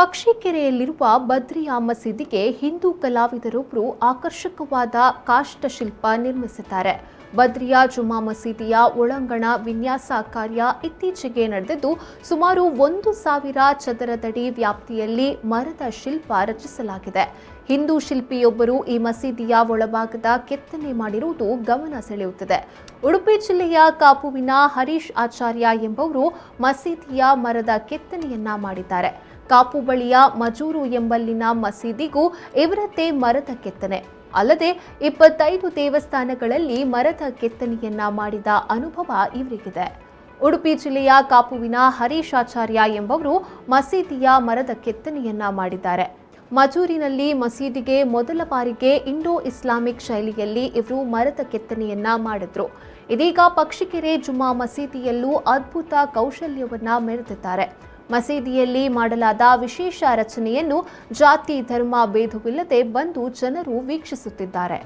ಪಕ್ಷಿಕೆರೆಯಲ್ಲಿರುವ ಬದ್ರಿಯಾ ಮಸೀದಿಗೆ ಹಿಂದೂ ಕಲಾವಿದರೊಬ್ಬರು ಆಕರ್ಷಕವಾದ ಕಾಷ್ಟಶಿಲ್ಪ ನಿರ್ಮಿಸಿದ್ದಾರೆ. ಬದ್ರಿಯಾ ಜುಮಾ ಮಸೀದಿಯ ಒಳಾಂಗಣ ವಿನ್ಯಾಸ ಕಾರ್ಯ ಇತ್ತೀಚೆಗೆ ನಡೆದಿದ್ದು, ಸುಮಾರು 1,000 ಚದರದಡಿ ವ್ಯಾಪ್ತಿಯಲ್ಲಿ ಮರದ ಶಿಲ್ಪ ರಚಿಸಲಾಗಿದೆ. ಹಿಂದೂ ಶಿಲ್ಪಿಯೊಬ್ಬರು ಈ ಮಸೀದಿಯ ಒಳಭಾಗದ ಕೆತ್ತನೆ ಮಾಡಿರುವುದು ಗಮನ ಸೆಳೆಯುತ್ತಿದೆ. ಉಡುಪಿ ಜಿಲ್ಲೆಯ ಕಾಪುವಿನ ಹರೀಶ್ ಆಚಾರ್ಯ ಎಂಬುವರು ಮಸೀದಿಯ ಮರದ ಕೆತ್ತನೆಯನ್ನ ಮಾಡಿದ್ದಾರೆ. ಕಾಪು ಬಳಿಯ ಮಜೂರು ಎಂಬಲ್ಲಿನ ಮಸೀದಿಗೂ ಇವರದ್ದೇ ಮರದ ಕೆತ್ತನೆ. ಅಲ್ಲದೆ 25 ದೇವಸ್ಥಾನಗಳಲ್ಲಿ ಮರದ ಕೆತ್ತನೆಯನ್ನ ಮಾಡಿದ ಅನುಭವ ಇವರಿಗಿದೆ. ಉಡುಪಿ ಜಿಲ್ಲೆಯ ಕಾಪುವಿನ ಹರೀಶ್ ಆಚಾರ್ಯ ಎಂಬುವರು ಮಸೀದಿಯ ಮರದ ಕೆತ್ತನೆಯನ್ನ ಮಾಡಿದ್ದಾರೆ. ಮಜೂರಿನಲ್ಲಿ ಮಸೀದಿಗೆ ಮೊದಲ ಬಾರಿಗೆ ಇಂಡೋ ಇಸ್ಲಾಮಿಕ್ ಶೈಲಿಯಲ್ಲಿ ಇವರು ಮರದ ಕೆತ್ತನೆಯನ್ನ ಮಾಡಿದ್ರು. ಇದೀಗ ಪಕ್ಷಿಕೆರೆ ಜುಮಾ ಮಸೀದಿಯಲ್ಲೂ ಅದ್ಭುತ ಕೌಶಲ್ಯವನ್ನ ಮೆರೆದಿದ್ದಾರೆ. ಮಸೀದಿಯಲ್ಲಿ ಮಾಡಲಾದ ವಿಶೇಷ ರಚನೆಯನ್ನು ಜಾತಿ ಧರ್ಮ ಭೇದವಿಲ್ಲದೆ ಬಂದು ಜನರು ವೀಕ್ಷಿಸುತ್ತಿದ್ದಾರೆ.